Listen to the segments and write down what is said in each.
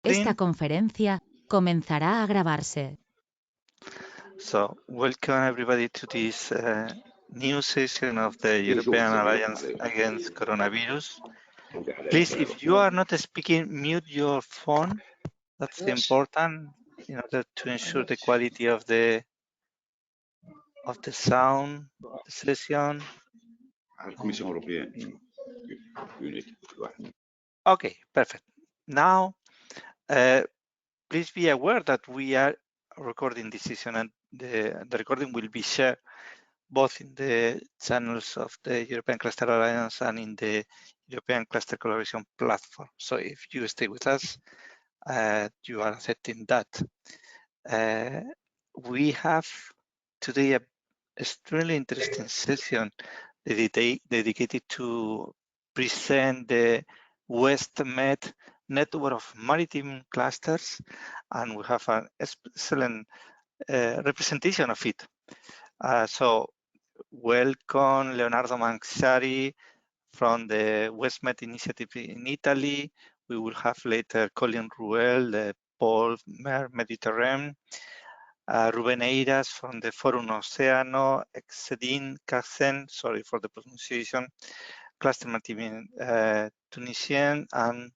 Esta conferencia comenzará a grabarse. So, welcome everybody to this new session of the European Alliance Against Coronavirus. Please, if you are not speaking, mute your phone. That's important in order to ensure the quality of the sound, the session. Okay, perfect. Now, please be aware that we are recording this session, and the recording will be shared both in the channels of the European Cluster Alliance and in the European Cluster Collaboration Platform. So if you stay with us, you are accepting that. We have today a extremely interesting session dedicated to present the WestMED network of maritime clusters, and we have an excellent representation of it. So welcome Leonardo Manxiari from the WestMED initiative in Italy. We will have later Colin Ruel, the Pole Mediterranean, Ruben Eiras from the Forum Oceano, Exedin Kassen, sorry for the pronunciation, Cluster Maritime Tunisian, and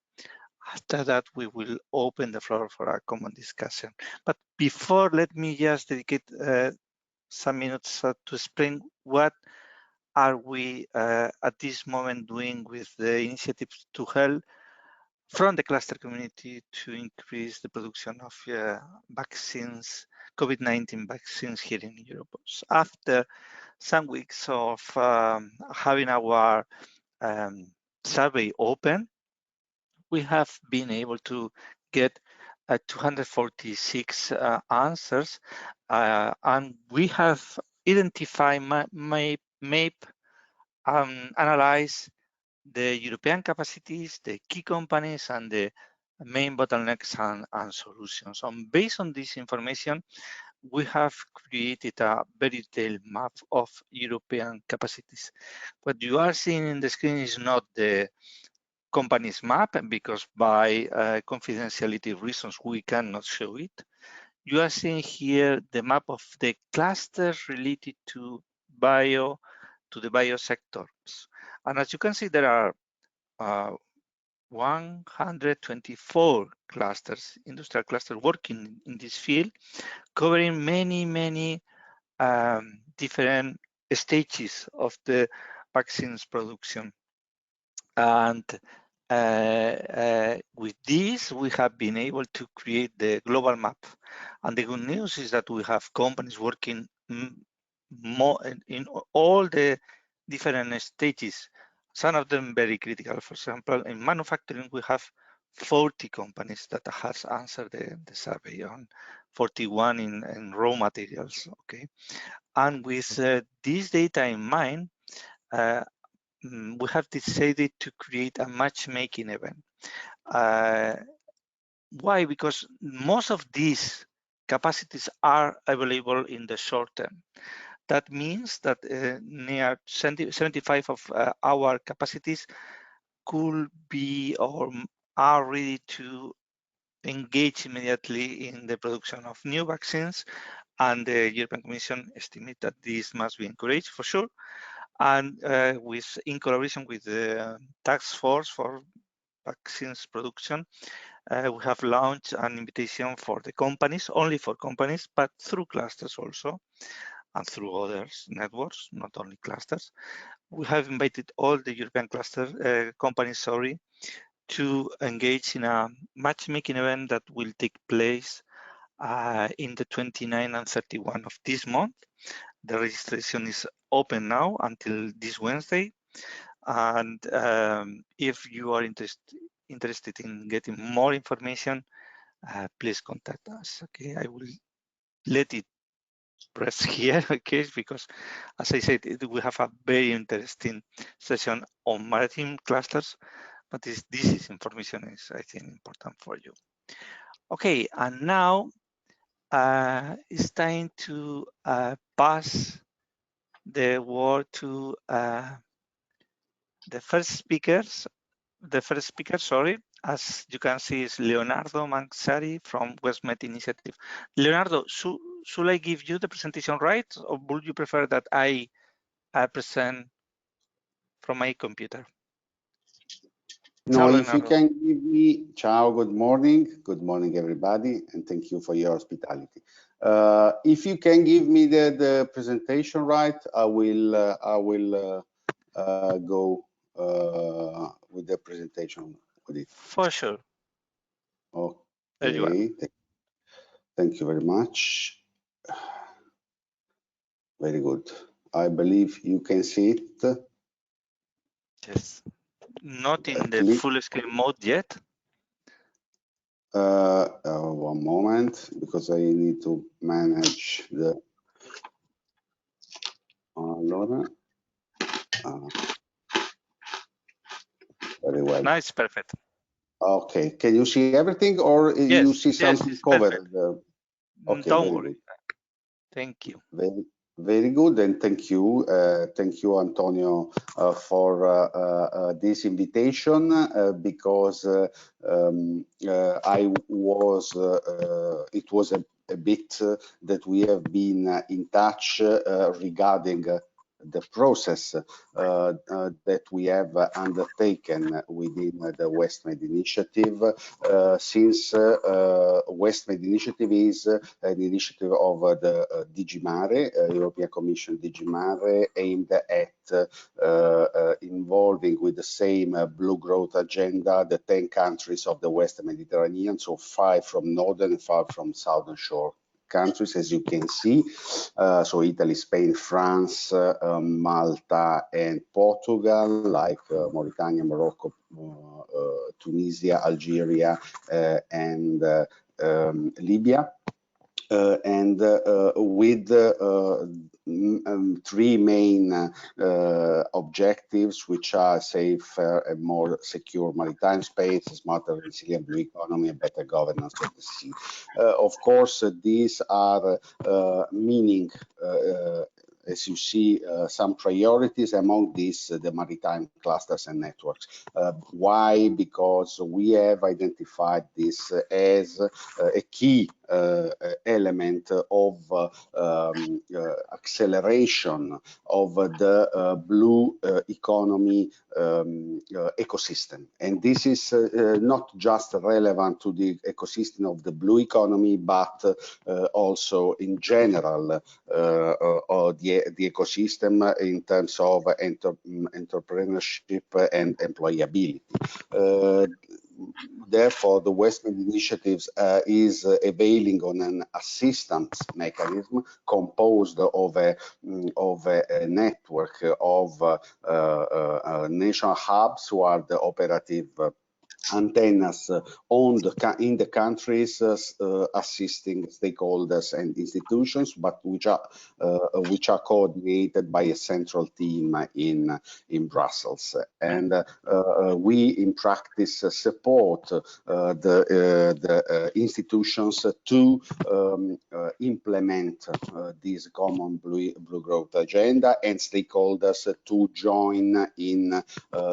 after that we will open the floor for a common discussion. But before, let me just dedicate some minutes to explain what are we at this moment doing with the initiatives to help from the cluster community to increase the production of vaccines, COVID-19 vaccines here in Europe. So after some weeks of having our survey open, we have been able to get 246 answers, and we have identified, analyze the European capacities, the key companies, and the main bottlenecks and solutions. And based on this information, we have created a very detailed map of European capacities. What you are seeing in the screen is not the company's map, because by confidentiality reasons, we cannot show it. You are seeing here the map of the clusters related to the biosectors. And as you can see, there are 124 clusters, industrial clusters working in this field, covering many different stages of the vaccines production. And with this, we have been able to create the global map. And the good news is that we have companies working more in all the different stages, some of them very critical. For example, in manufacturing, we have 40 companies that has answered the survey, on 41 in raw materials, okay? And with this data in mind, we have decided to create a matchmaking event. Why? Because most of these capacities are available in the short term. That means that near 75 of our capacities could be or are ready to engage immediately in the production of new vaccines, and the European Commission estimates that this must be encouraged for sure. And in collaboration with the Task Force for Vaccines Production, we have launched an invitation for the companies, only for companies, but through clusters also, and through other networks, not only clusters. We have invited all the European cluster companies, to engage in a matchmaking event that will take place in the 29 and 31 of this month. The registration is open now until this Wednesday. And if you are interested in getting more information, please contact us. Okay, I will let it press here, okay, because as I said, we have a very interesting session on maritime clusters, but this information is, I think, important for you. Okay, and now it's time to pass the word to the first speaker, as you can see, is Leonardo Mansari from WestMED Initiative. Leonardo, should I give you the presentation right, or would you prefer that I present from my computer? No, Ciao, if you Leonardo. can give me, ciao, good morning everybody, and thank you for your hospitality. If you can give me the presentation right, I will go with the presentation with it. For sure. Okay, There you are. Thank you very much. Very good. I believe you can see it. Yes. Not in the full screen mode yet. One moment, because I need to manage the. Allora. Very well. Nice, perfect. Okay, can you see everything, or Yes, you see something yes, covered? perfect. Okay, Don't very worry. good. Thank you. Very good, and thank you, Antonio, for this invitation, because it was a bit that we have been in touch regarding the process that we have undertaken within the WestMED initiative, since WestMED initiative is an initiative of the DG Mare, European Commission DG Mare, aimed at involving with the same blue growth agenda the 10 countries of the Western Mediterranean, so 5 from northern and 5 from southern shore countries, as you can see. So Italy, Spain, France, Malta, and Portugal, like Mauritania, Morocco, Tunisia, Algeria, and Libya. And with 3 main objectives, which are safer and more secure maritime space, smarter and resilient blue economy, and better governance of the sea. Of course, these are meaning, as you see, some priorities. Among these, the maritime clusters and networks. Why? Because we have identified this as a key element of acceleration of the blue economy ecosystem. And this is not just relevant to the ecosystem of the blue economy, but also in general the ecosystem in terms of entrepreneurship and employability. Therefore, the WestMED initiatives is availing on an assistance mechanism composed of a network of national hubs, who are the operative antennas in the countries, assisting stakeholders and institutions, but which are coordinated by a central team in Brussels. And we, in practice, support the institutions to implement this common blue growth agenda, and stakeholders to join in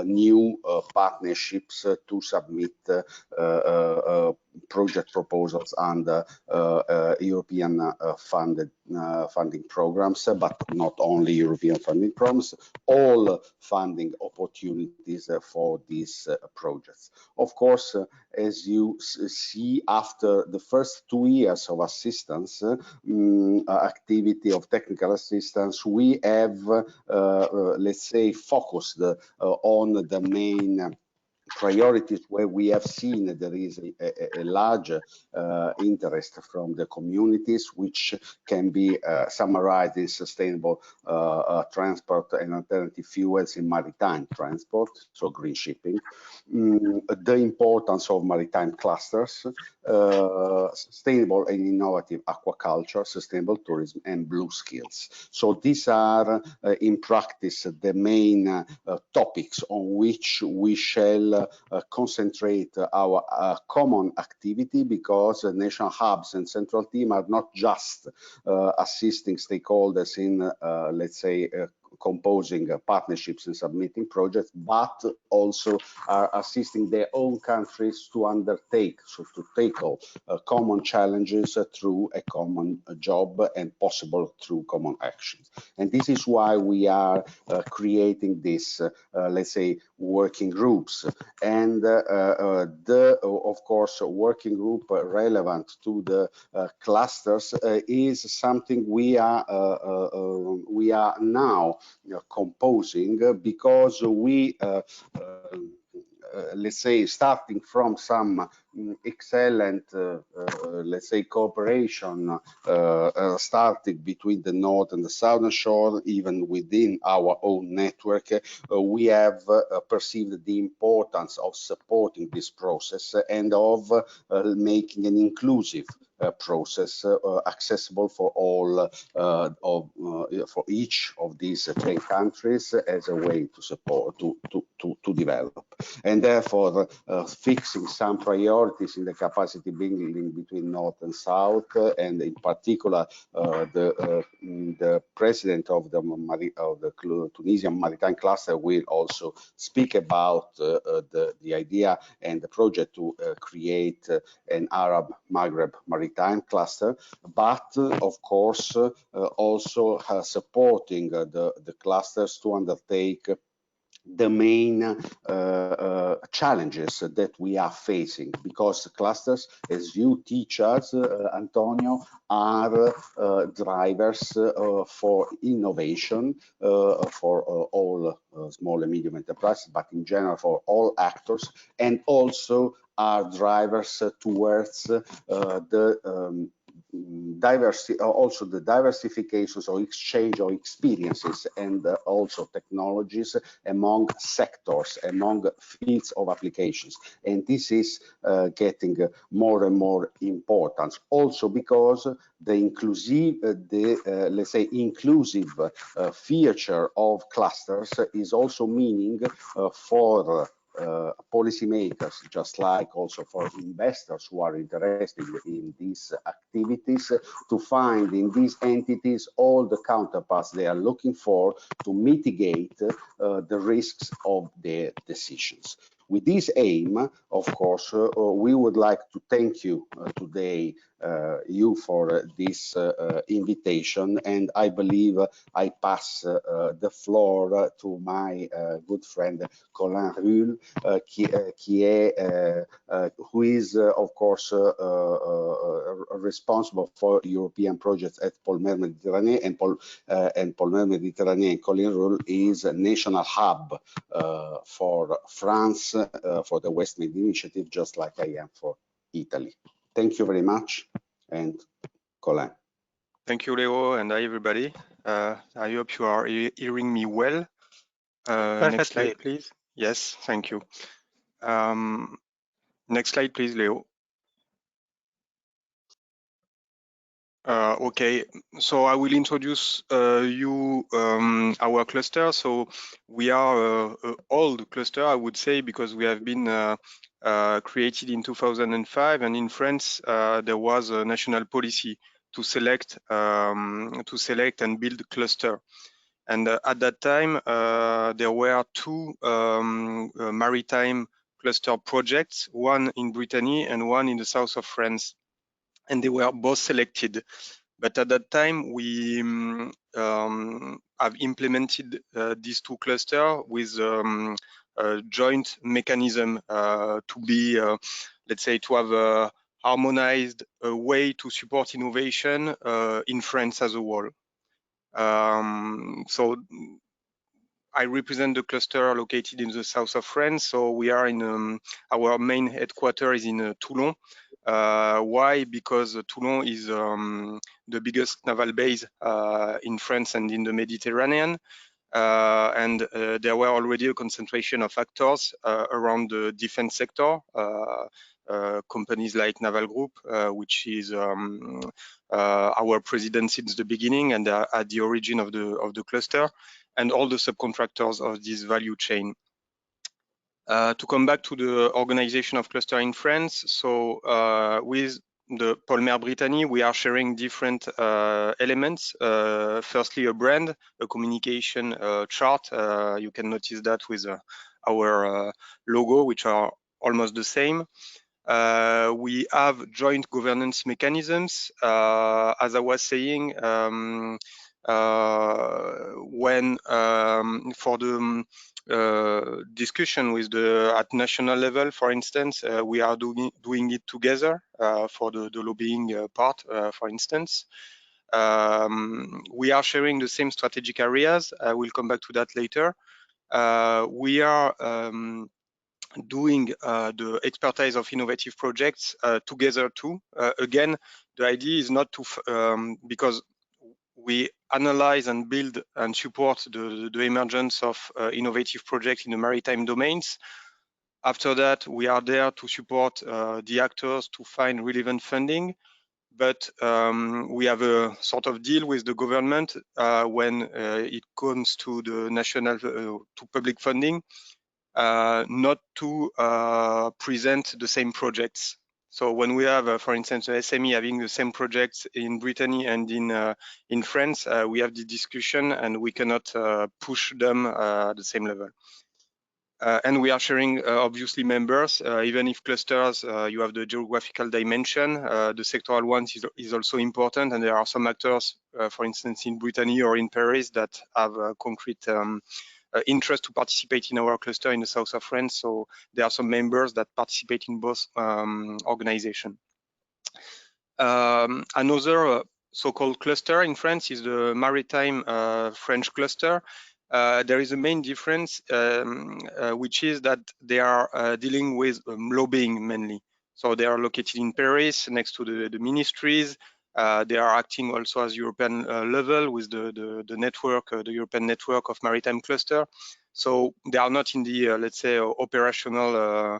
new partnerships to submit project proposals under European funding programs, but not only European funding programs, all funding opportunities for these projects. Of course, as you see, after the first 2 years of assistance, activity of technical assistance, we have, let's say, focused on the main priorities where we have seen that there is a large interest from the communities, which can be summarized in sustainable transport and alternative fuels in maritime transport, so green shipping, the importance of maritime clusters, sustainable and innovative aquaculture, sustainable tourism, and blue skills. So these are, in practice, the main topics on which we shall concentrate our common activity, because national hubs and central team are not just assisting stakeholders in, let's say, composing partnerships and submitting projects, but also are assisting their own countries to undertake, so to tackle common challenges through a common job and possible through common actions. And this is why we are creating this, let's say, working groups. And of course, working group relevant to the clusters is something we are now composing, because we let's say, starting from some excellent, let's say, cooperation starting between the north and the southern shore, even within our own network, we have perceived the importance of supporting this process and of making an inclusive process accessible for all for each of these 10 countries as a way to support to develop, and therefore fixing some priorities in the capacity building between north and south, and in particular the president of the Tunisian Maritime cluster will also speak about the idea and the project to create an Arab Maghreb Maritime cluster, but of course also supporting the clusters to undertake the main challenges that we are facing, because clusters, as you teach us, Antonio, are drivers for innovation for all small and medium enterprises, but in general for all actors, and also are drivers towards the also the diversifications or exchange of experiences and also technologies among sectors, among fields of applications. And this is getting more and more important, also because the inclusive, let's say, inclusive feature of clusters is also meaning for policymakers, just like also for investors who are interested in these activities, to find in these entities all the counterparts they are looking for to mitigate the risks of their decisions. With this aim, of course, we would like to thank you today, you for this invitation, and I believe I pass the floor to my good friend Colin Ruhl, who is, of course, responsible for European projects at Polmer Mediterranee, and Polmer Mediterranee and Colin Ruhl is a national hub for France, for the WestMED initiative, just like I am for Italy. Thank you very much, and Colin. Thank you, Leo, and hi, everybody. I hope you are hearing me well. Next slide, please. Yes, thank you. Next slide, please, Leo. Okay, so I will introduce you our cluster. So we are an old cluster, I would say, because we have been created in 2005, and in France there was a national policy to select and build cluster. And at that time there were two maritime cluster projects, one in Brittany and one in the south of France. And they were both selected. But at that time, we have implemented these two clusters with a joint mechanism to be, let's say, to have a harmonized way to support innovation in France as a whole. So I represent the cluster located in the south of France. So we are in our main headquarters is in Toulon. Why? Because Toulon is the biggest naval base in France and in the Mediterranean. And there were already a concentration of actors around the defense sector, companies like Naval Group, which is our president since the beginning and at the origin of the cluster, and all the subcontractors of this value chain. To come back to the organization of cluster in France, so with the Polmer Brittany, we are sharing different elements. Firstly, a brand, a communication chart. You can notice that with our logo, which are almost the same. We have joint governance mechanisms. As I was saying, when for the discussion with at national level, for instance, we are doing it together for the lobbying part, for instance. We are sharing the same strategic areas. I will come back to that later. We are doing the expertise of innovative projects together too. Again, the idea is not to, because we analyze and build and support the emergence of innovative projects in the maritime domains. After that, we are there to support the actors to find relevant funding. But we have a sort of deal with the government when it comes to the national, to public funding, not to present the same projects. So when we have, for instance, an SME having the same projects in Brittany and in France, we have the discussion and we cannot push them at the same level. And we are sharing, obviously, members. Even if clusters, you have the geographical dimension, the sectoral one is also important. And there are some actors, for instance, in Brittany or in Paris that have concrete interest to participate in our cluster in the south of France. So there are some members that participate in both organizations. Another so-called cluster in France is the Maritime French cluster. There is a main difference, which is that they are dealing with lobbying mainly. So they are located in Paris next to the ministries. They are acting also as European level with the network, the European network of maritime cluster. So they are not in the, let's say, operational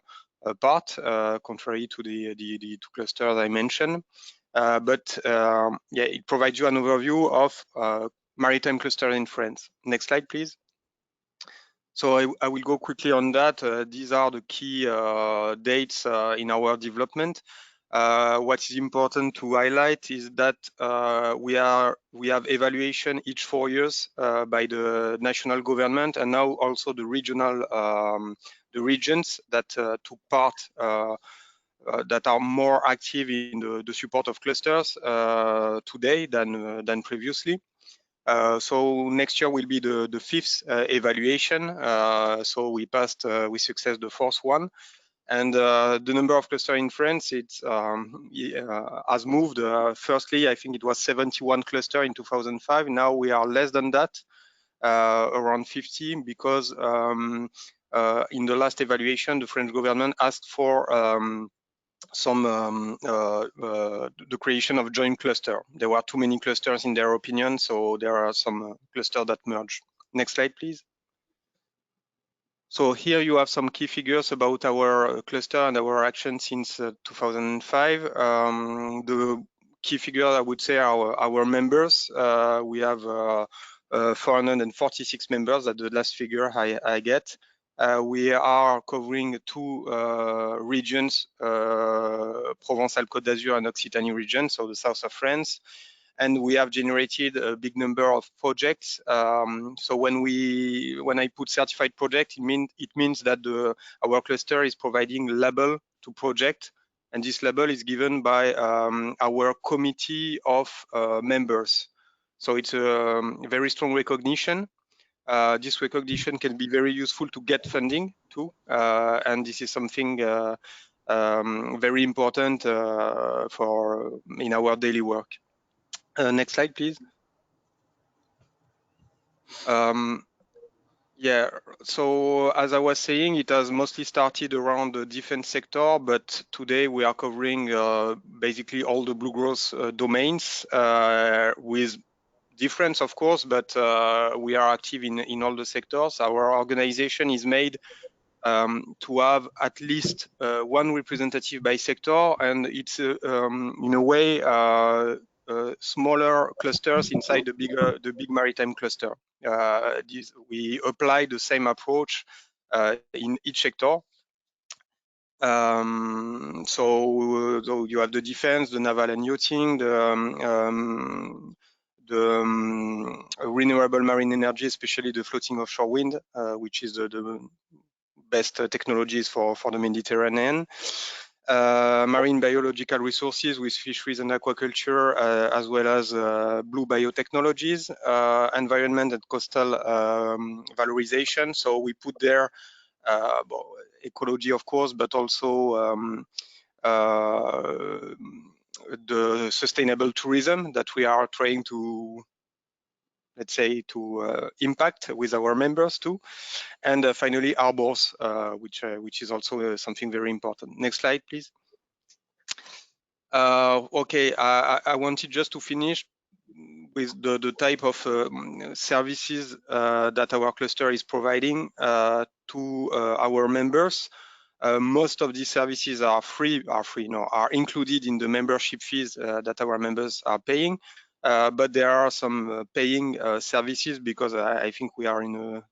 part, contrary to the two clusters I mentioned. But yeah, it provides you an overview of maritime cluster in France. Next slide, please. So I will go quickly on that. These are the key dates in our development. What is important to highlight is that we have evaluation each 4 years by the national government and now also the regional the regions that took part that are more active in the support of clusters today than previously. So next year will be the fifth evaluation. So we passed with success the fourth one. And the number of clusters in France, has moved. Firstly, I think it was 71 clusters in 2005. Now we are less than that, around 50, because in the last evaluation, the French government asked for the creation of joint cluster. There were too many clusters in their opinion, so there are some clusters that merge. Next slide, please. So here you have some key figures about our cluster and our action since 2005. The key figure, I would say, are our members. We have 446 members. That's the last figure I get. We are covering 2 regions, Provence-Alpes-Côte d'Azur and Occitanie region, so the south of France. And we have generated a big number of projects. So when I put certified project, it means that our cluster is providing label to project, and this label is given by our committee of members. So it's a very strong recognition. This recognition can be very useful to get funding too, and this is something very important in our daily work. Next slide, please. Yeah, so as I was saying, it has mostly started around the defense sector, but today we are covering basically all the blue growth domains with difference, of course, but we are active in all the sectors. Our organization is made to have at least one representative by sector, and it's in a way smaller clusters inside the big maritime cluster. We apply the same approach in each sector. So you have the defense, the naval and yachting, the renewable marine energy, especially the floating offshore wind, which is the best technologies for the Mediterranean. Marine biological resources with fisheries and aquaculture, as well as blue biotechnologies, environment and coastal valorization. So we put there ecology, of course, but also the sustainable tourism that we are trying to, let's say, to impact with our members too. And finally, harbors, which is also something very important. Next slide, please. Okay, I wanted just to finish with the type of services that our cluster is providing to our members. Most of these services are included in the membership fees that our members are paying. But there are some paying services, because I think we are in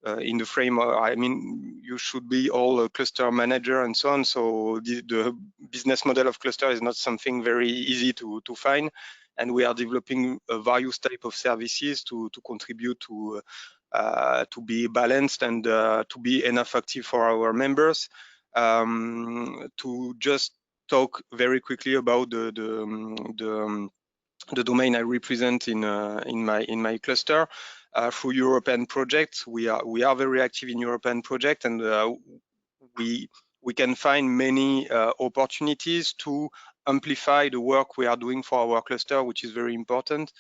the frame. I mean, you should be all a cluster manager and so on. So the business model of cluster is not something very easy to find, and we are developing various type of services to contribute to be balanced and to be enough active for our members. To just talk very quickly about the domain I represent in my cluster. Through European projects, we are very active in European projects, and we can find many opportunities to amplify the work we are doing for our cluster, which is very important.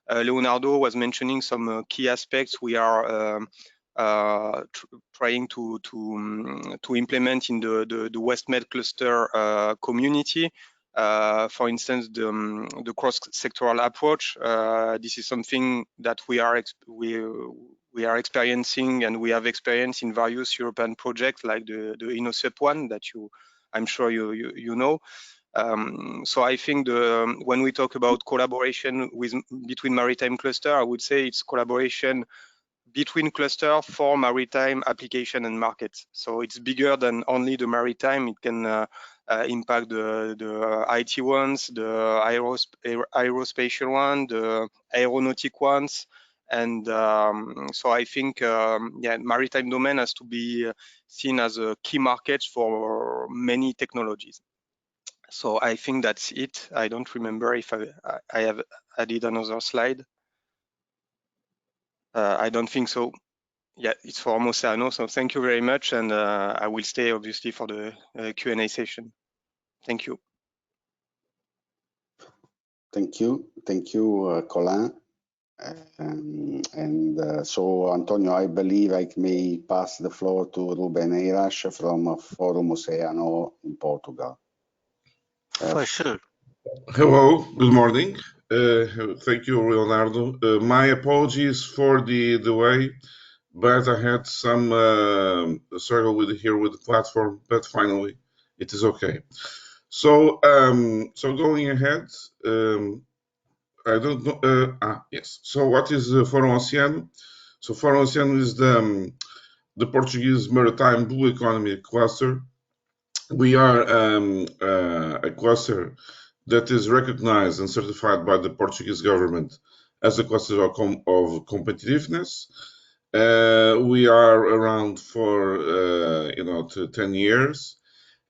Leonardo was mentioning some key aspects we are trying to implement in the WestMED cluster community. For instance, the cross-sectoral approach. This is something that we are experiencing, and we have experienced in various European projects, like the InnoSep one that I'm sure you know. So I think when we talk about collaboration between maritime cluster, I would say it's collaboration between cluster for maritime application and markets. So it's bigger than only the maritime. It can impact the IT ones, the aerospatial one, the aeronautic ones. And so I think, yeah, maritime domain has to be seen as a key market for many technologies. So I think that's it. I don't remember if I have added another slide. I don't think so. Yeah, it's for Oceano. So thank you very much, and I will stay obviously for the Q&A session. Thank you. Thank you, Colin. So Antonio, I believe I may pass the floor to Ruben Eiras from Forum Oceano in Portugal. For sure. Hello, good morning. Thank you, Leonardo. My apologies for the delay, but I had some struggle with the platform, but finally it is okay. So, going ahead, I don't know. Yes. So, what is Forum Oceano? So, Forum Oceano is the Portuguese maritime blue economy cluster. We are a cluster that is recognized and certified by the Portuguese government as a cluster of competitiveness. We are around for 10 years,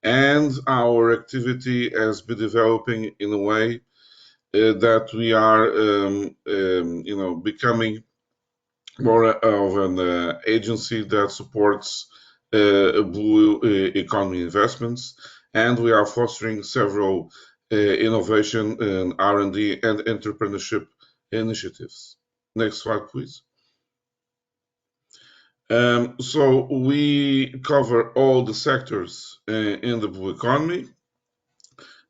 and our activity has been developing in a way that we are becoming more of an agency that supports blue economy investments, and we are fostering several innovation and R&D and entrepreneurship initiatives. Next slide, please. So we cover all the sectors in the blue economy.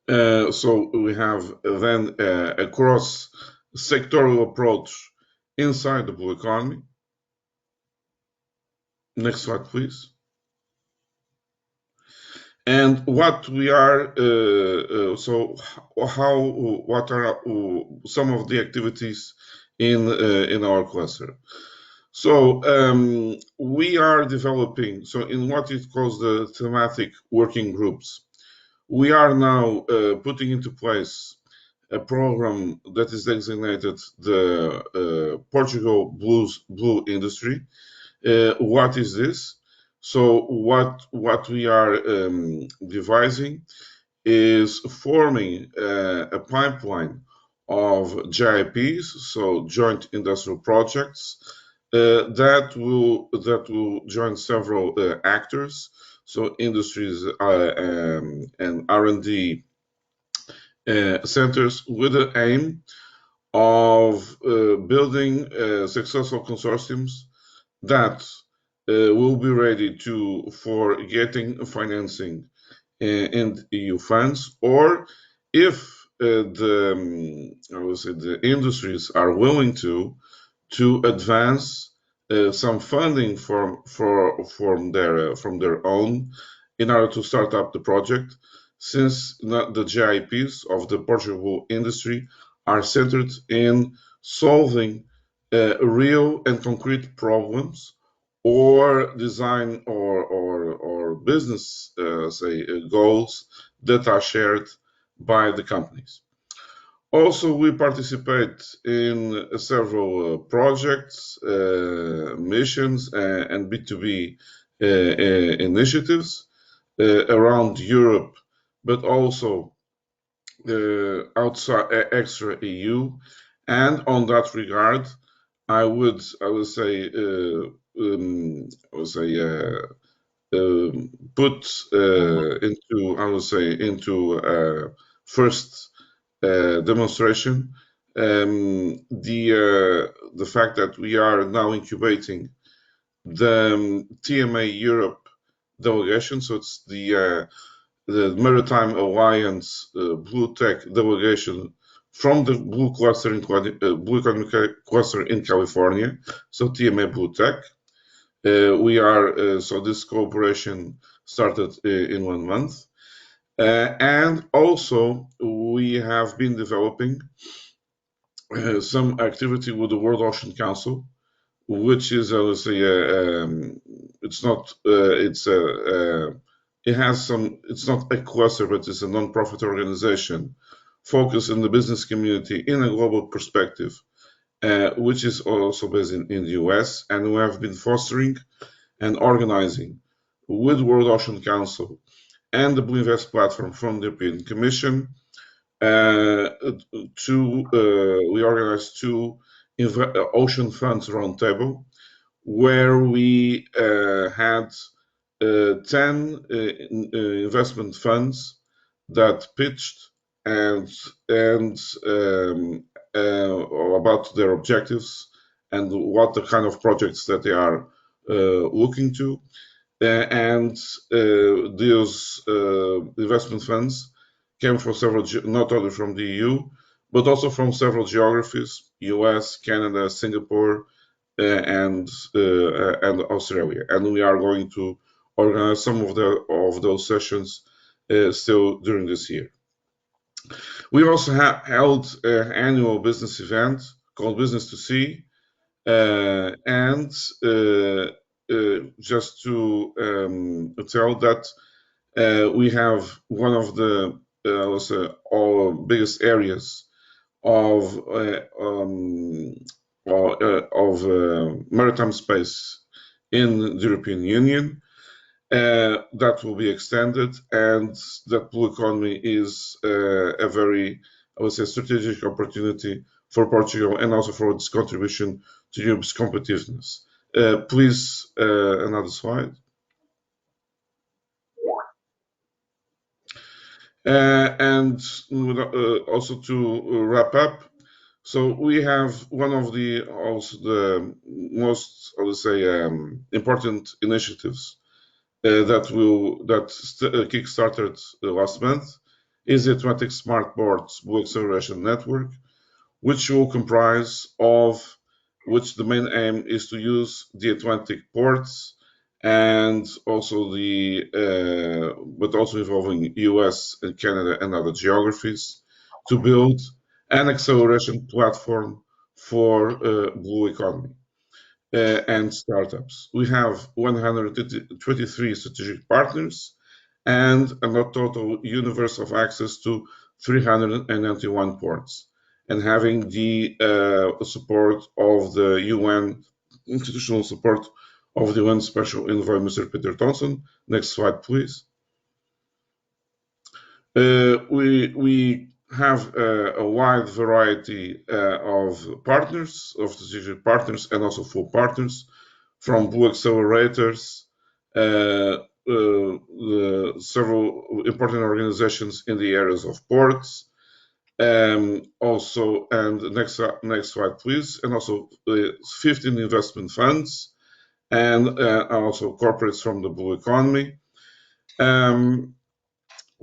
So we have then a cross-sectoral approach inside the blue economy. Next slide, please. And what we are, what are some of the activities in our cluster? So we are developing, so in what it calls the thematic working groups, we are now putting into place a program that is designated the Portugal Blue Industry. What is this? So what we are devising is forming a pipeline of JIPs, so joint industrial projects, that will join several actors, so industries and R&D centers, with the aim of building successful consortiums that will be ready for getting financing in EU funds, or if I would say the industries are willing to advance some funding from their own in order to start up the project, since the GIPs of the Portugal industry are centered in solving real and concrete problems or design or business goals that are shared by the companies. Also, we participate in several projects, missions, and B2B initiatives around Europe, but also outside extra EU. And on that regard, I would say put into first demonstration the fact that we are now incubating the TMA Europe delegation. So it's the Maritime Alliance Blue Tech delegation from the Blue Cluster Blue Economic Cluster in California. So TMA Blue Tech. We are so this cooperation started in 1 month. And also, we have been developing some activity with the World Ocean Council, which is, let's say, it's not, it has some, it's not a cluster, but it's a non-profit organization focused in the business community in a global perspective, which is also based in the US, and we have been fostering and organizing with World Ocean Council and the Blue Invest platform from the European Commission. We organized two ocean funds roundtable, where we had 10 investment funds that pitched and about their objectives and what the kind of projects that they are looking to. And those investment funds came from several, not only from the EU, but also from several geographies: US, Canada, Singapore, and Australia. And we are going to organize some of those sessions still during this year. We also held an annual business event called Business to See, and just to tell that we have one of the biggest areas of maritime space in the European Union that will be extended, and that blue economy is a very, I would say, strategic opportunity for Portugal and also for its contribution to Europe's competitiveness. Please, another slide. And also to wrap up, so we have one of the most, I would say, important initiatives that kick-started last month is the Atlantic Smart Ports Blue Acceleration Network, which will comprise of which the main aim is to use the Atlantic ports and also but also involving US and Canada and other geographies to build an acceleration platform for blue economy. and startups. We have 123 strategic partners and a total universe of access to 391 ports, and having the support of the UN, institutional support of the UN Special Envoy, Mr. Peter Thompson. Next slide, please. We have a wide variety of partners, of strategic partners, and also full partners, from Blue accelerators, several important organizations in the areas of ports, also, and next slide, please, and also 15 investment funds, and also corporates from the blue economy.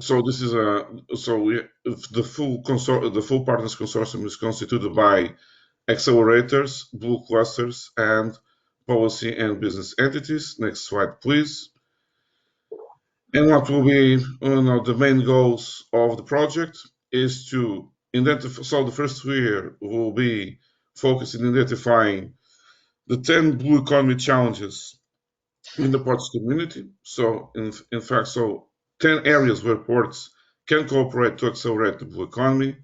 So this is the full partners consortium is constituted by accelerators, blue clusters, and policy and business entities. Next slide, please. And what will be the main goals of the project is to identify. So the first year will be focused in identifying the 10 blue economy challenges in the ports community. So in fact, 10 areas where ports can cooperate to accelerate the blue economy,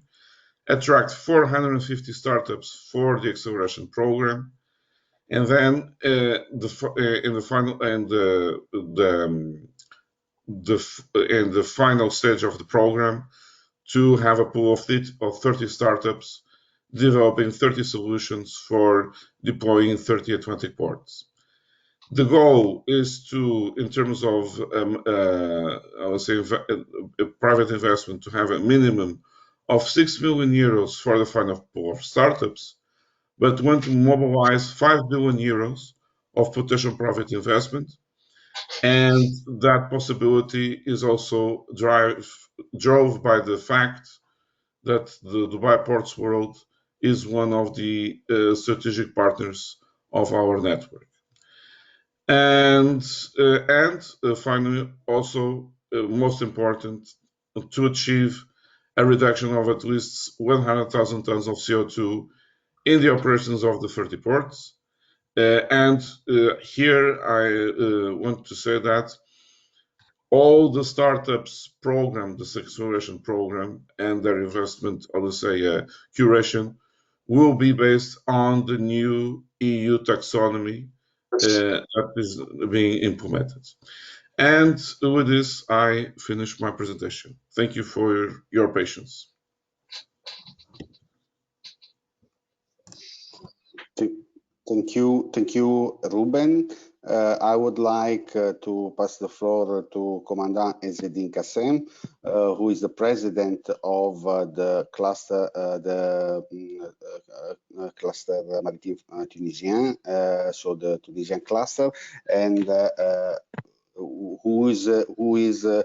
attract 450 startups for the acceleration program, and then in the final stage of the program, to have a pool of 30 startups developing 30 solutions for deploying 30 Atlantic ports. The goal is to, in terms of, I would say, private investment, to have a minimum of 6 million euros for the final pool of startups, but want to mobilize 5 billion euros of potential private investment. And that possibility is also drove by the fact that the Dubai Ports World is one of the strategic partners of our network. And finally, also most important, to achieve a reduction of at least 100,000 tons of CO2 in the operations of the 30 ports. Here I want to say that all the startups program, the acceleration program, and their investment, I would say, curation, will be based on the new EU taxonomy that is being implemented. And with this, I finish my presentation. Thank you for your patience. Thank you, Ruben. I would like to pass the floor to Commandant Ezzedine Kassem, who is the president of the cluster, cluster Maritime Tunisien, so the Tunisian cluster, and who is a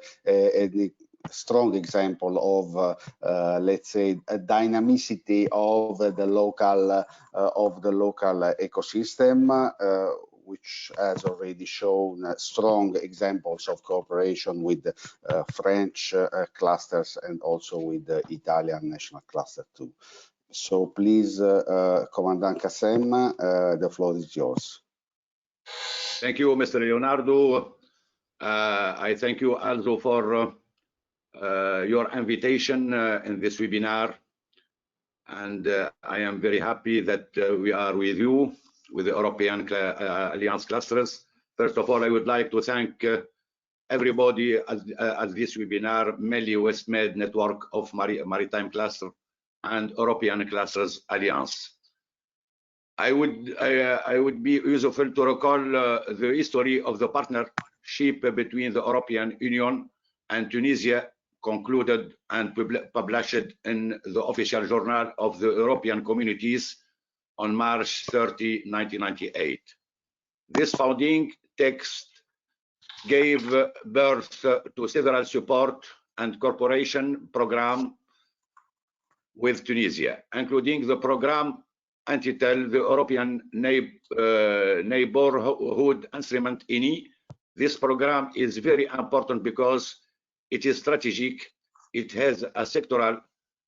strong example of, let's say, a dynamicity of the local ecosystem, which has already shown strong examples of cooperation with French clusters and also with the Italian national cluster too. So please, Commandant Kassem, the floor is yours. Thank you, Mr. Leonardo. I thank you also for your invitation in this webinar, and I am very happy that we are with you with the European Alliance clusters. First of all, I would like to thank everybody at this webinar, mainly WestMED network of Maritime Cluster and European Clusters Alliance. I would be useful to recall the history of the partnership between the European Union and Tunisia, concluded and published in the official journal of the European Communities on March 30, 1998. This founding text gave birth to several support and cooperation programs with Tunisia, including the program entitled the European Neighborhood Instrument INI. This program is very important because it is strategic, it has a sectoral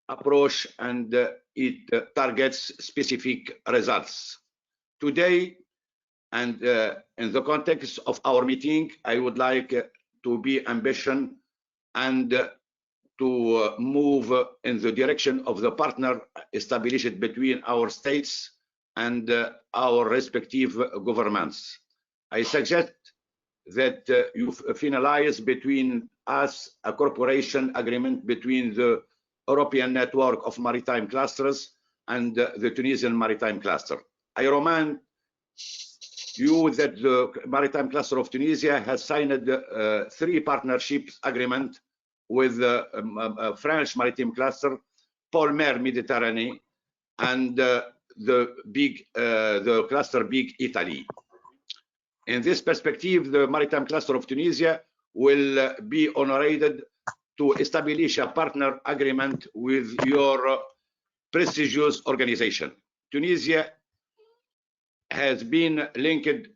approach, and it targets specific results. Today, And in the context of our meeting, I would like to be ambitious and to move in the direction of the partner established between our states and our respective governments. I suggest that you finalize between us a cooperation agreement between the European Network of Maritime Clusters and the Tunisian Maritime Cluster. I remind you that the Maritime Cluster of Tunisia has signed 3 partnerships agreements with the French Maritime Cluster, Pôle-Mer Méditerranée, and the cluster Big Italy. In this perspective, the Maritime Cluster of Tunisia will be honored to establish a partner agreement with your prestigious organization. Tunisia has been linked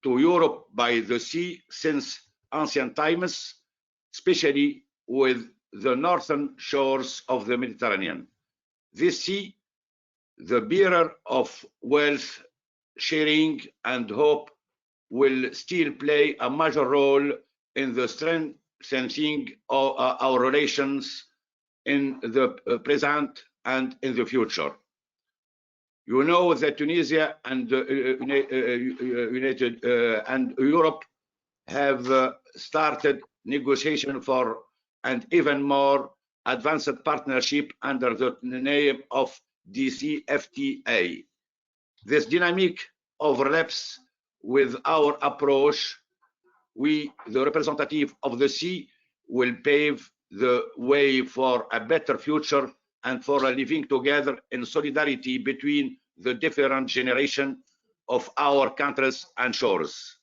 to Europe by the sea since ancient times, especially with the northern shores of the Mediterranean. This sea, the bearer of wealth, sharing, and hope, will still play a major role in the strengthening of our relations in the present and in the future. You know that Tunisia and Europe have started negotiation for an even more advanced partnership under the name of DCFTA. This dynamic overlaps with our approach. We, the representative of the sea, will pave the way for a better future and for a living together in solidarity between the different generations of our countries and shores.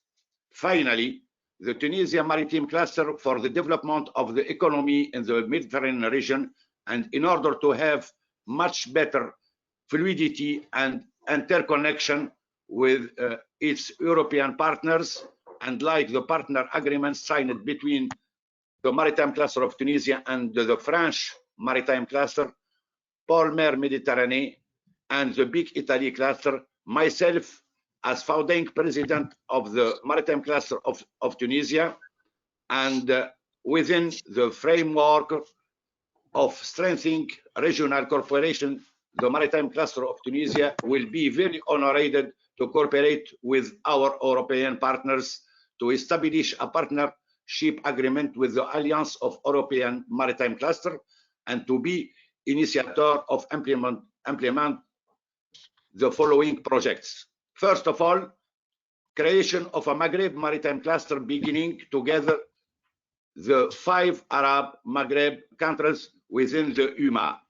Finally, the Tunisia Maritime Cluster for the development of the economy in the Mediterranean region, and in order to have much better fluidity and interconnection with its European partners, and like the partner agreement signed between the Maritime Cluster of Tunisia and the French Maritime Cluster, Pôle-Mer Méditerranée, and the Big Italy Cluster, myself, as founding president of the Maritime Cluster of Tunisia, and within the framework of strengthening regional cooperation, the Maritime Cluster of Tunisia will be very honored to cooperate with our European partners to establish a partnership agreement with the Alliance of European Maritime Cluster and to be initiator of implement the following projects. First of all, creation of a Maghreb Maritime Cluster beginning together the 5 Arab Maghreb countries within the UMA.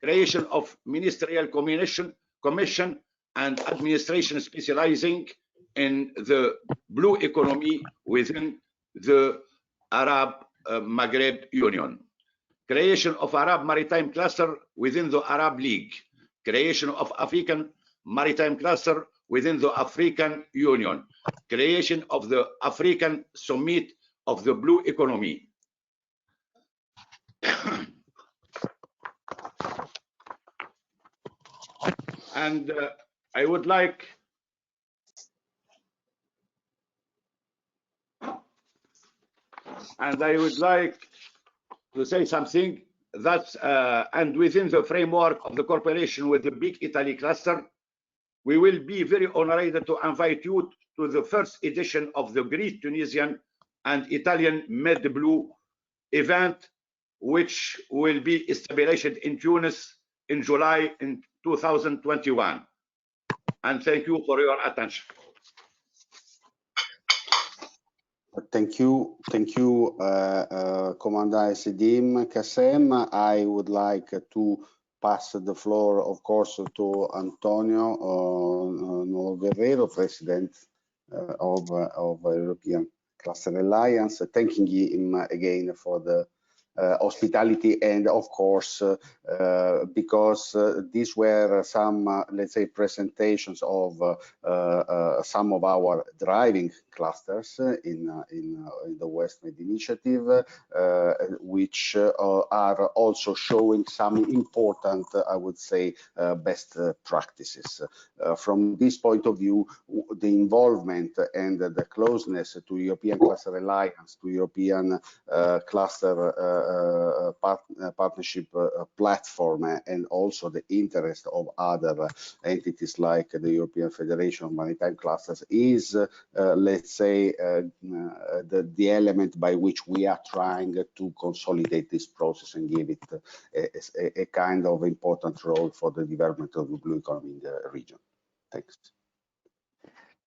Creation of ministerial commission and administration specializing in the blue economy within the Arab Maghreb Union. Creation of Arab Maritime Cluster within the Arab League. Creation of African Maritime Cluster within the African Union. Creation of the African Summit of the Blue Economy. And I would like to say something that, and within the framework of the cooperation with the Big Italy Cluster, we will be very honored to invite you to the first edition of the Great Tunisian and Italian Med Blue event, which will be established in Tunis in July in 2021. And thank you for your attention. Thank you, Commander Sedim Kassem. I would like to pass the floor, of course, to Antonio Guerrero, President of European Cluster Alliance, thanking him again for the hospitality, and of course, because these were some, let's say, presentations of some of our driving clusters in the WestMED initiative, which are also showing some important, I would say, best practices. From this point of view, the involvement and the closeness to European Cluster Alliance, to European Cluster Partnership Platform, and also the interest of other entities like the European Federation of Maritime Clusters is, let's say, the element by which we are trying to consolidate this process and give it a kind of important role for the development of the blue economy in the region. Thanks.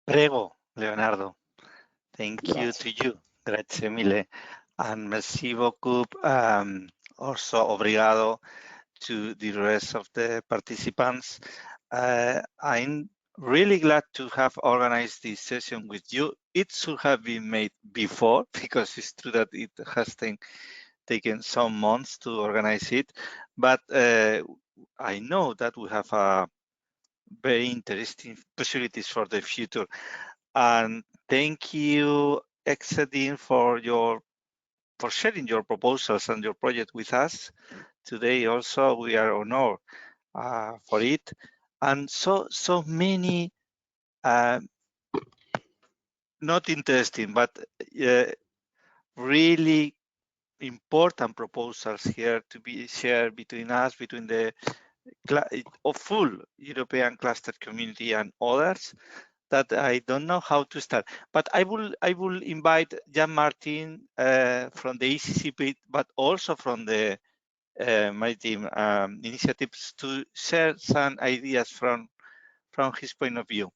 Prego, Leonardo. Thank you to you. Grazie mille. And merci beaucoup. Also, obrigado to the rest of the participants. I'm really glad to have organized this session with you. It should have been made before, because it's true that it has taken some months to organize it. But I know that we have a very interesting possibilities for the future. And thank you, Exedin, for sharing your proposals and your project with us today. Also, we are honored for it, and so many not interesting, but really important proposals here to be shared between us, between the full European cluster community and others, that I don't know how to start. But I will invite Jan-Martin from the ECCP, but also from the Maritime initiatives, to share some ideas from his point of view.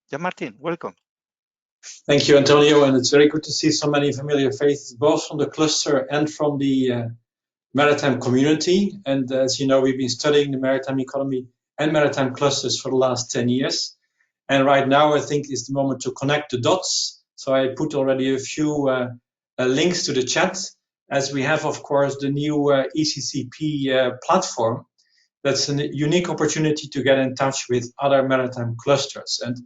Jan-Martin, welcome. Thank you, Antonio, and it's very good to see so many familiar faces, both from the cluster and from the maritime community. And as you know, we've been studying the maritime economy and maritime clusters for the last 10 years. And right now, I think is the moment to connect the dots. So I put already a few links to the chat, as we have, of course, the new ECCP platform. That's a unique opportunity to get in touch with other maritime clusters. And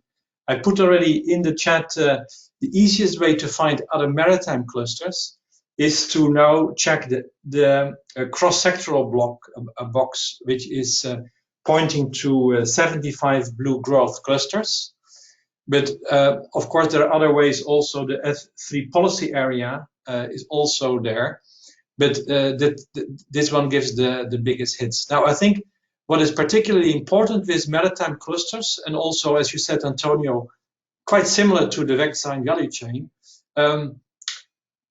I put already in the chat the easiest way to find other maritime clusters is to now check the cross-sectoral box, which is pointing to 75 blue growth clusters. But of course, there are other ways also. The F3 policy area is also there, but this one gives the biggest hits. Now, I think what is particularly important with maritime clusters, and also, as you said, Antonio, quite similar to the design value chain,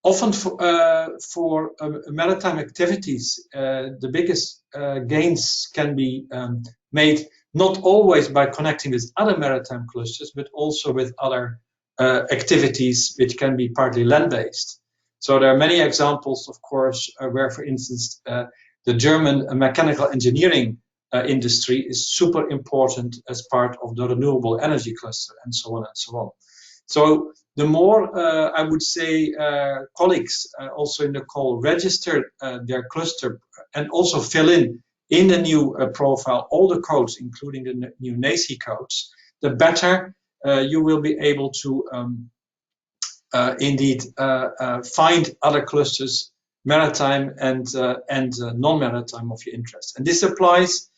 often for maritime activities, the biggest gains can be made not always by connecting with other maritime clusters, but also with other activities which can be partly land-based. So there are many examples, of course, where, for instance, the German mechanical engineering industry is super important as part of the renewable energy cluster, and so on and so on. So the more, I would say, colleagues also in the call register their cluster and also fill in the new profile all the codes, including the new NACI codes, the better you will be able to indeed find other clusters, maritime and non-maritime of your interest. And this applies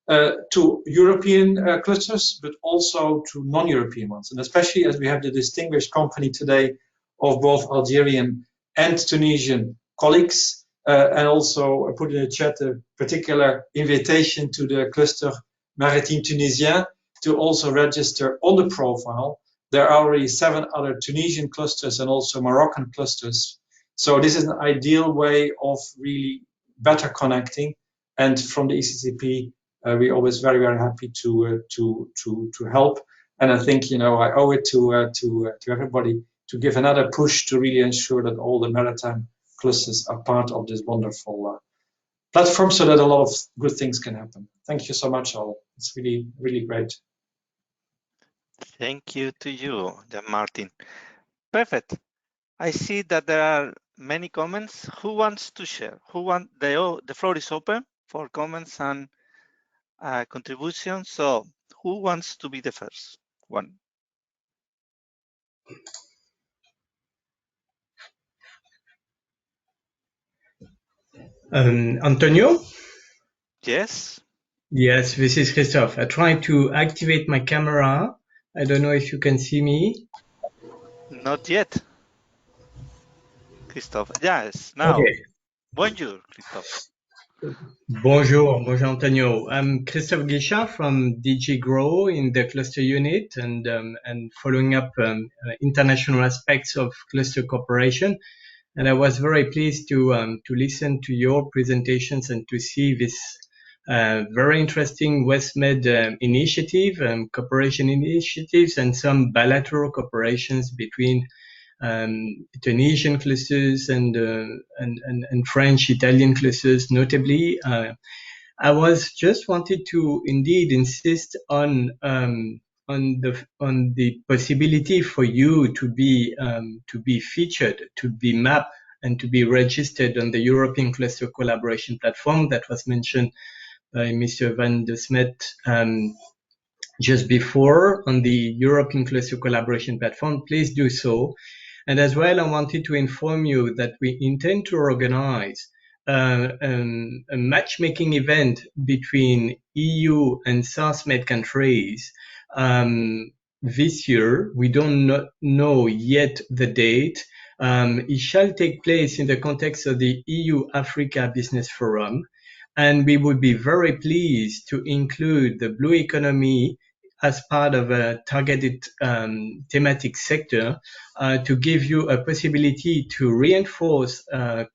to European clusters, but also to non-European ones. And especially as we have the distinguished company today of both Algerian and Tunisian colleagues, and also I put in the chat a particular invitation to the cluster Maritime Tunisien to also register on the profile. There are already 7 other Tunisian clusters and also Moroccan clusters. So this is an ideal way of really better connecting. And from the ECCP, we're always very, very happy to help. And I think, you know, I owe it to everybody to give another push to really ensure that all the maritime clusters are part of this wonderful platform, so that a lot of good things can happen. Thank you so much, all. It's really, really great. Thank you to you, Jan-Martin. Perfect. I see that there are many comments. Who wants to share? The floor is open for comments and contributions. So who wants to be the first one? Antonio? Yes. Yes, this is Christophe. I tried to activate my camera. I don't know if you can see me. Not yet, Christophe. Yes, now. Okay. Bonjour, Christophe. Bonjour, Antonio. I'm Christophe Guichard from DG Grow in the cluster unit and following up international aspects of cluster cooperation. And I was very pleased to listen to your presentations and to see this very interesting WestMED initiative, cooperation initiatives, and some bilateral cooperations between Tunisian clusters and French, Italian clusters, notably. I was just wanted to indeed insist on the possibility for you to be featured, to be mapped, and to be registered on the European Cluster Collaboration Platform that was mentioned by Mr. Van de Smet just before on the European Cluster Collaboration Platform. Please do so. And as well, I wanted to inform you that we intend to organize a matchmaking event between EU and SouthMed countries this year. We don't know yet the date. It shall take place in the context of the EU-Africa Business Forum. And we would be very pleased to include the blue economy as part of a targeted thematic sector to give you a possibility to reinforce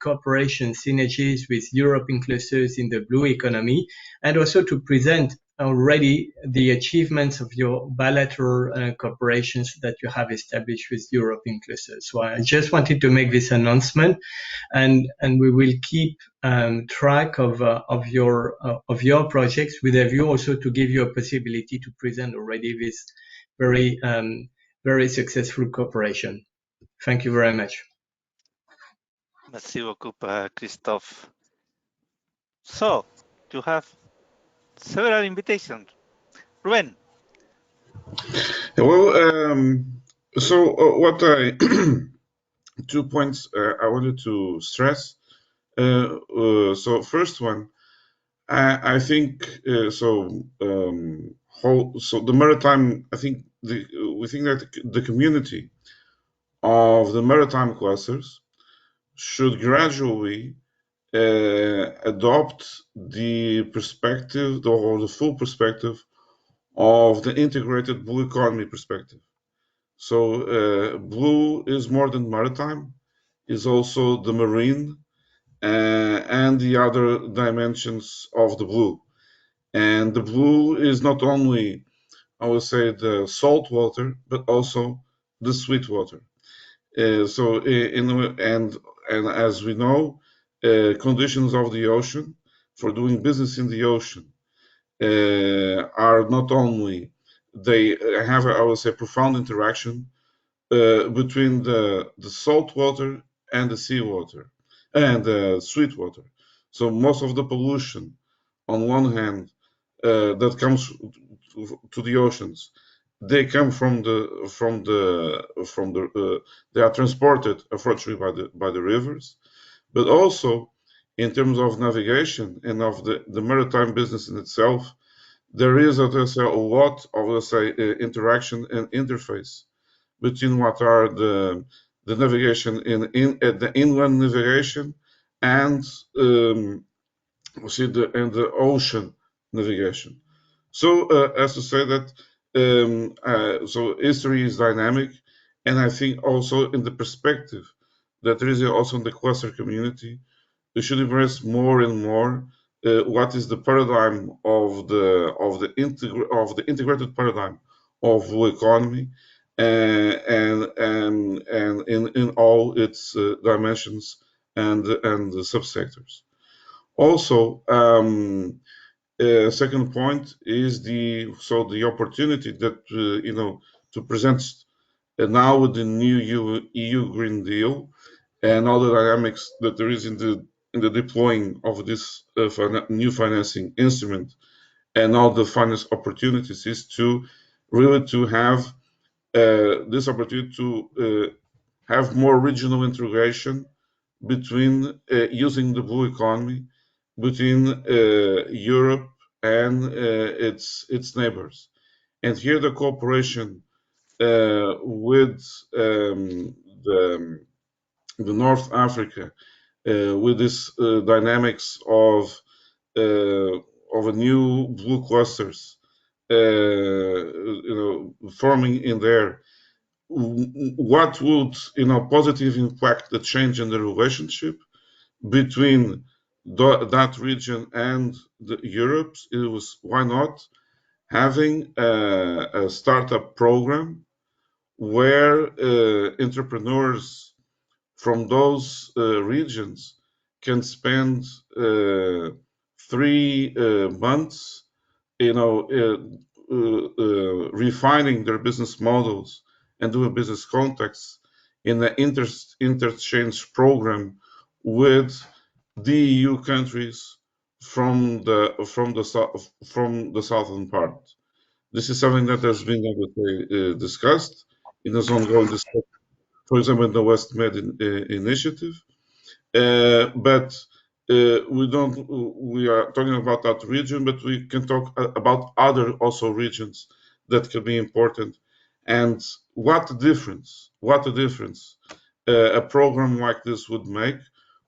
cooperation synergies with European clusters in the blue economy, and also to present already the achievements of your bilateral cooperations that you have established with European clusters. So I just wanted to make this announcement, and we will keep track of your projects with a view also to give you a possibility to present already this very successful cooperation. Thank you very much. Merci beaucoup, Christophe. So, you have several invitations. Ruben. Well, what I 2 points I wanted to stress. So first one, I think the maritime. I think we think that the community of the maritime clusters should gradually adopt the perspective or the full perspective of the integrated blue economy perspective. So blue is more than maritime, is also the marine and the other dimensions of the blue. And the blue is not only, I would say, the salt water, but also the sweet water. And as we know, conditions of the ocean for doing business in the ocean are not only, they have, I would say, profound interaction between the salt water and the seawater and the sweet water. So most of the pollution, on one hand, that comes to the oceans, they come they are transported unfortunately by the rivers, but also in terms of navigation and of the maritime business in itself, there is a lot of, let's say, interaction and interface between what are the navigation at the inland navigation and the ocean navigation. So as to say that so history is dynamic, and I think also in the perspective that there is also in the cluster community, we should embrace more and more what is the paradigm of the integrated paradigm of the economy, and in all its dimensions and the subsectors. Also, second point is the opportunity that to present now with the new EU Green Deal and all the dynamics that there is in the deploying of this new financing instrument and all the finance opportunities is to really to have this opportunity to have more regional integration between using the blue economy between Europe and its neighbors. And here the cooperation with the North Africa, with this dynamics of a new blue clusters, forming in there, what would positive impact the change in the relationship between that region and Europe? It was, why not having a startup program where entrepreneurs from those regions can spend 3 months, refining their business models and doing business contacts in an interchange program with the EU countries from the southern part. This is something that has been discussed in this ongoing discussion, for example, in the WestMED initiative. But we are talking about that region, but we can talk about other also regions that could be important. And what a difference a program like this would make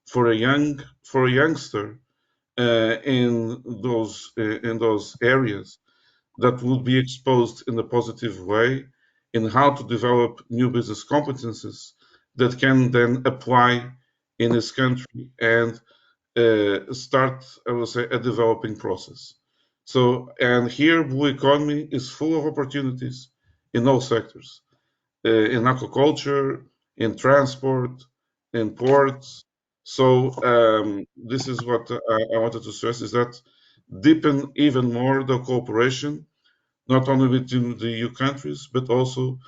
for a youngster in those areas that would be exposed in a positive way in how to develop new business competences that can then apply in this country and start, I would say, a developing process. So, and here blue economy is full of opportunities in all sectors, in aquaculture, in transport, in ports. So this is what I wanted to stress, is that deepen even more the cooperation, not only between the EU countries, but also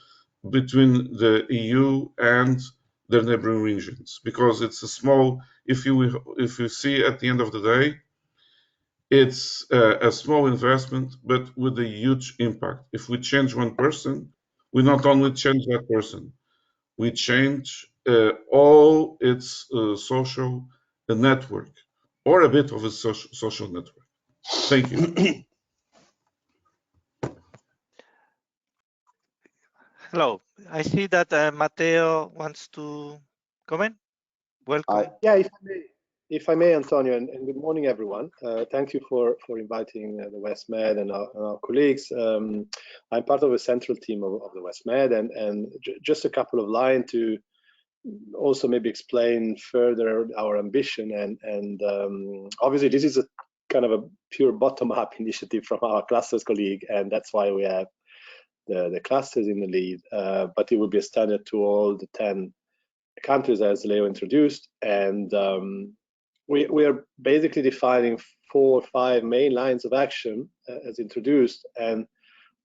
between the EU and their neighboring regions, because it's a small, if you see at the end of the day, it's a small investment, but with a huge impact. If we change one person, we not only change that person, we change all its social network, or a bit of a social network. Thank you. Hello, I see that Matteo wants to comment. Welcome. Yeah, if I may, Antonio, and good morning, everyone. Thank you for inviting the WestMed and our colleagues. I'm part of a central team of the WestMed, and just a couple of lines to also maybe explain further our ambition. And obviously, this is a kind of a pure bottom-up initiative from our clusters colleague, and that's why we have the clusters in the lead. But it will be a standard to all the 10 countries, as Leo introduced, and we are basically defining 4 or 5 main lines of action as introduced, and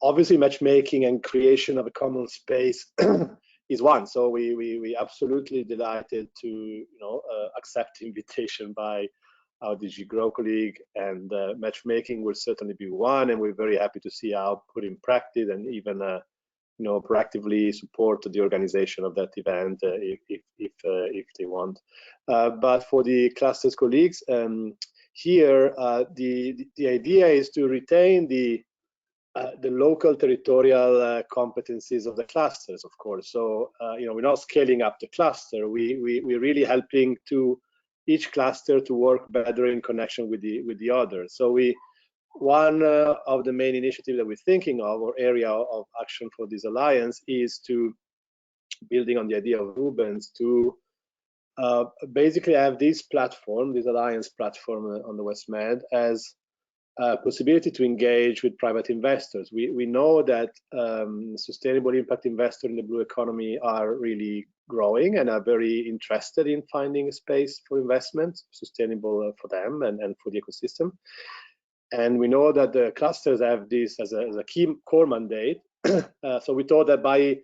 obviously matchmaking and creation of a common space is one. So we absolutely delighted to accept the invitation by our DG Grow colleague, and matchmaking will certainly be one, and we're very happy to see how put in practice and even proactively support the organization of that event if they want. But for the clusters colleagues, here the idea is to retain the local territorial competencies of the clusters, of course. So we're not scaling up the cluster. We're really helping to each cluster to work better in connection with the other. So one of the main initiatives that we're thinking of, or area of action for this alliance, is to, building on the idea of Rubens, to basically have this platform, this alliance platform on the WestMed, as a possibility to engage with private investors. We know that sustainable impact investors in the blue economy are really growing and are very interested in finding a space for investment, sustainable for them and for the ecosystem. And we know that the clusters have this as a key core mandate. So we thought that by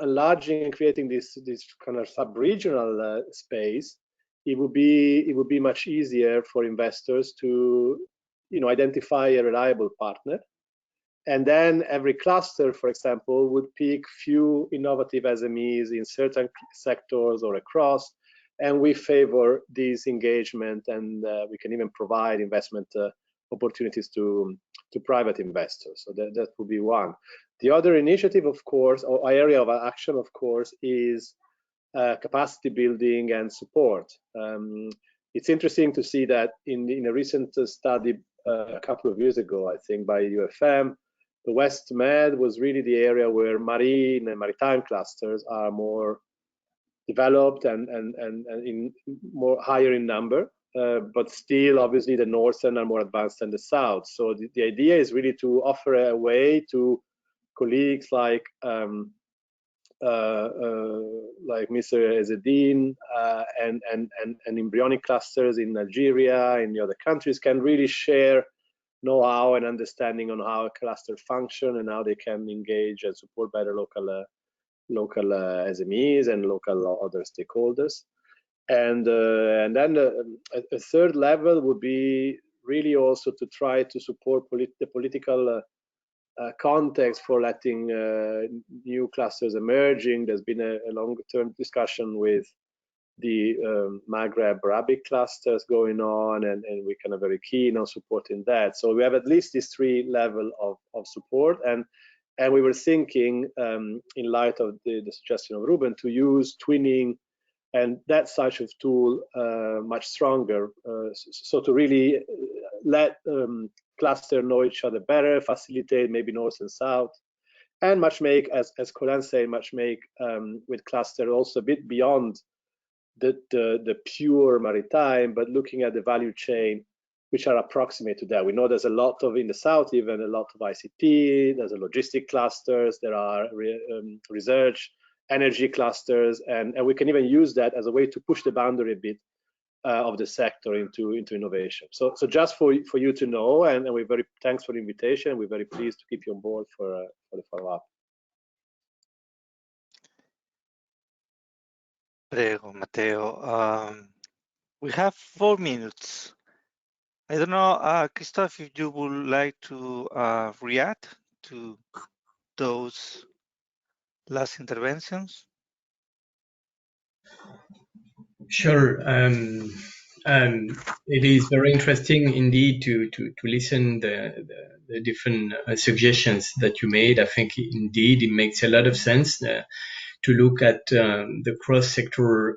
enlarging and creating this kind of sub-regional space, it would be much easier for investors to, identify a reliable partner. And then every cluster, for example, would pick few innovative SMEs in certain sectors or across, and we favor this engagement, and we can even provide investment opportunities to private investors. So that would be one. The other initiative, of course, or area of action, of course, is capacity building and support. It's interesting to see that in a recent study a couple of years ago, I think, by UFM, the WestMED was really the area where marine and maritime clusters are more developed and in more higher in number, but still obviously the northern are more advanced than the south. So the idea is really to offer a way to colleagues like Mr. Ezzedine and embryonic clusters in Algeria, in the other countries, can really share know-how and understanding on how a cluster function and how they can engage and support better local SMEs and local other stakeholders. And then a third level would be really also to try to support the political context for letting new clusters emerging. There's been a long-term discussion with the Maghreb Arabic clusters going on, and we're kind of very keen on supporting that. So we have at least this three level of support, and we were thinking, in light of the suggestion of Ruben, to use twinning and that such of tool much stronger, so to really let cluster know each other better, facilitate maybe north and south, and much make, as Colin said, much make with cluster also a bit beyond the pure maritime, but looking at the value chain which are approximate to that. We know there's a lot of, in the south even, a lot of ICT, there's a logistic clusters, there are research, energy clusters, and we can even use that as a way to push the boundary a bit of the sector into innovation. So just for you to know, and we're very thanks for the invitation. We're very pleased to keep you on board for the follow-up. Prego, Matteo. We have 4 minutes. I don't know, Christoph, if you would like to react to those last interventions. Sure. It is very interesting indeed to listen the different suggestions that you made. I think indeed it makes a lot of sense to look at the cross-sector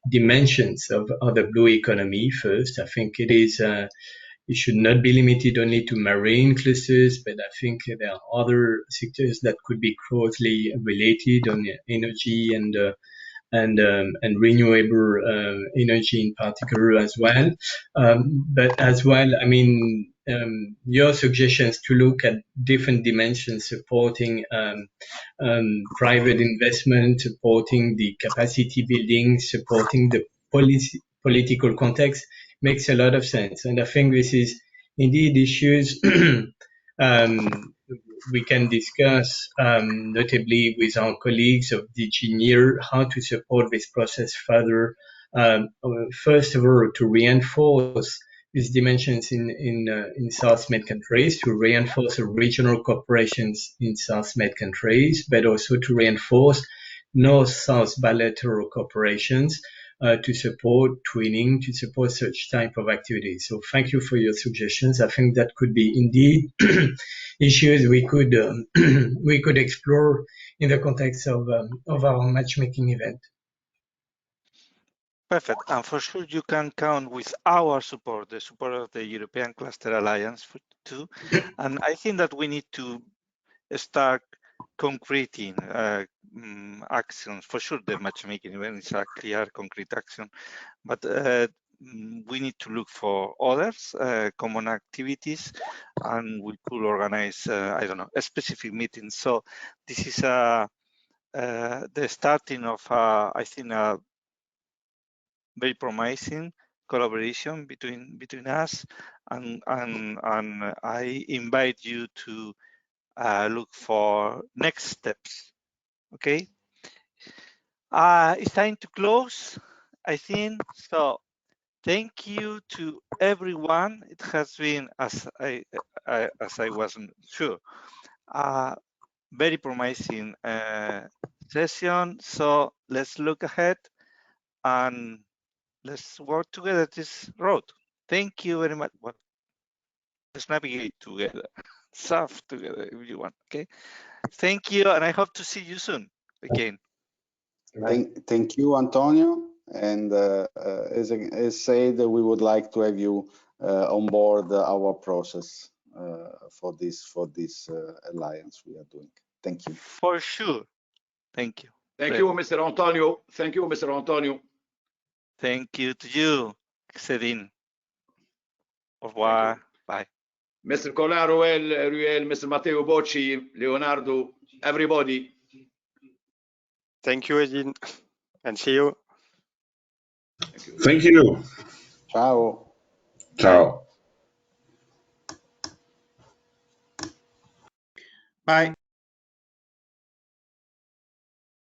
dimensions of the blue economy first. I think it is it should not be limited only to marine clusters, but I think there are other sectors that could be closely related on energy and renewable energy in particular as well. But as well, I mean, your suggestions to look at different dimensions supporting private investment, supporting the capacity building, supporting the political context makes a lot of sense. And I think this is indeed issues we can discuss, notably with our colleagues of DG NEAR, how to support this process further. First of all, to reinforce these dimensions in South-Med countries, to reinforce regional cooperations in South-Med countries, but also to reinforce North-South bilateral cooperations to support twinning, to support such type of activities. So thank you for your suggestions. I think that could be indeed issues we could explore in the context of our matchmaking event. Perfect, and for sure you can count with our support, the support of the European Cluster Alliance too. And I think that we need to start concreting actions. For sure, the matchmaking event is a clear, concrete action, but we need to look for others, common activities, and we could organize, I don't know, a specific meeting. So this is the starting of, I think, a very promising collaboration between us, and I invite you to look for next steps Okay. It's time to close, I think. So thank you to everyone. It has been, as I wasn't sure, very promising session. So let's look ahead and let's work together this road. Thank you very much. Well, let's navigate together, surf together if you want. Okay. Thank you, and I hope to see you soon again. Thank you, Antonio. And as said, we would like to have you on board our process for this alliance we are doing. Thank you. For sure. Thank you. Thank you, Mr. Antonio. Thank you, Mr. Antonio. Thank you to you, Céline. Au revoir. Bye. Mr. Colin Ruel, Mr. Matteo Bocci, Leonardo, everybody. Thank you, Edin, and see you. Thank you. Ciao. Ciao. Bye.